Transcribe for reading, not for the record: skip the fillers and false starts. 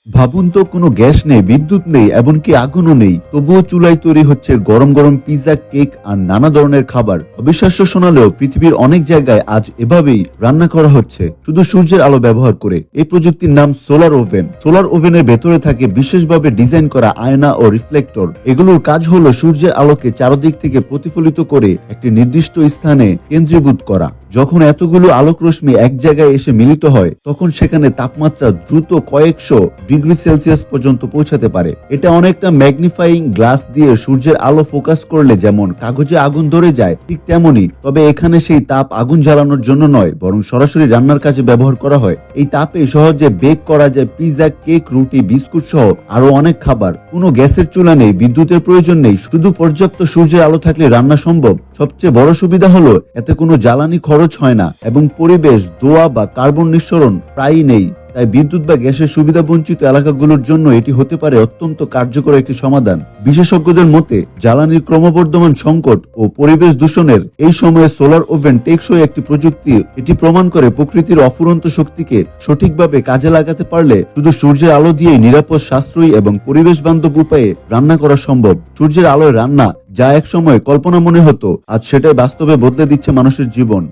ভাবুন তো, কোনো গ্যাস নেই, বিদ্যুৎ নেই, এমনকি আগুনও নেই, তবুও চুলায় তৈরি হচ্ছে গরম গরম পিৎজা, কেক আর নানা ধরনের খাবার। অবিশ্বাস্য শোনালেও পৃথিবীর অনেক জায়গায় আজ এভাবেই রান্না করা হচ্ছে, শুধু সূর্যের আলো ব্যবহার করে। এই প্রযুক্তির নাম সোলার ওভেন। সোলার ওভেনের ভেতরে থাকে বিশেষভাবে ডিজাইন করা আয়না ও রিফ্লেক্টর। এগুলোর কাজ হলো সূর্যের আলোকে চারদিক থেকে প্রতিফলিত করে একটি নির্দিষ্ট স্থানে কেন্দ্রীভূত করা। যখন এতগুলো আলোক রশ্মি এক জায়গায় এসে মিলিত হয়, তখন সেখানে তাপমাত্রা দ্রুত কয়েকশো ডিগ্রি সেলসিয়াস পর্যন্ত পৌঁছাতে পারে। এটা অনেকটা ম্যাগনিফাইং গ্লাস দিয়ে সূর্যের আলো ফোকাস করলে যেমন কাগজে আগুন ধরে যায়, ঠিক তেমনই। তবে এখানে সেই তাপ আগুন জ্বালানোর জন্য নয়, বরং সরাসরি রান্নার কাজে ব্যবহার করা হয়। এই তাপে সহজে বেক করা যায় পিৎজা, কেক, রুটি, বিস্কুট সহ আরো অনেক খাবার। কোনো গ্যাসের চুলা নেই, বিদ্যুতের প্রয়োজন নেই, শুধু পর্যাপ্ত সূর্যের আলো থাকলে রান্না সম্ভব। সবচেয়ে বড় সুবিধা হলো এতে কোনো জ্বালানি খরচ হয় না এবং পরিবেশ, ধোঁয়া বা কার্বন নিঃসরণ প্রায়ই নেই। তাই বিদ্যুৎ বা গ্যাসের সুবিধা বঞ্চিত এলাকাগুলোর জন্য এটি হতে পারে অত্যন্ত কার্যকর একটি সমাধান। বিশেষজ্ঞদের মতে, জ্বালানির ক্রমবর্ধমান সংকট ও পরিবেশ দূষণের এই সময়ে সোলার ওভেন টেকসই একটি প্রযুক্তি। এটি প্রমাণ করে প্রকৃতির অফুরন্ত শক্তিকে সঠিকভাবে কাজে লাগাতে পারলে শুধু সূর্যের আলো দিয়েই নিরাপদ, সাশ্রয়ী এবং পরিবেশ বান্ধব উপায়ে রান্না করা সম্ভব। সূর্যের আলোয় রান্না, যা এক সময় কল্পনা মনে হতো, আজ সেটাই বাস্তবে বদলে দিচ্ছে মানুষের জীবন।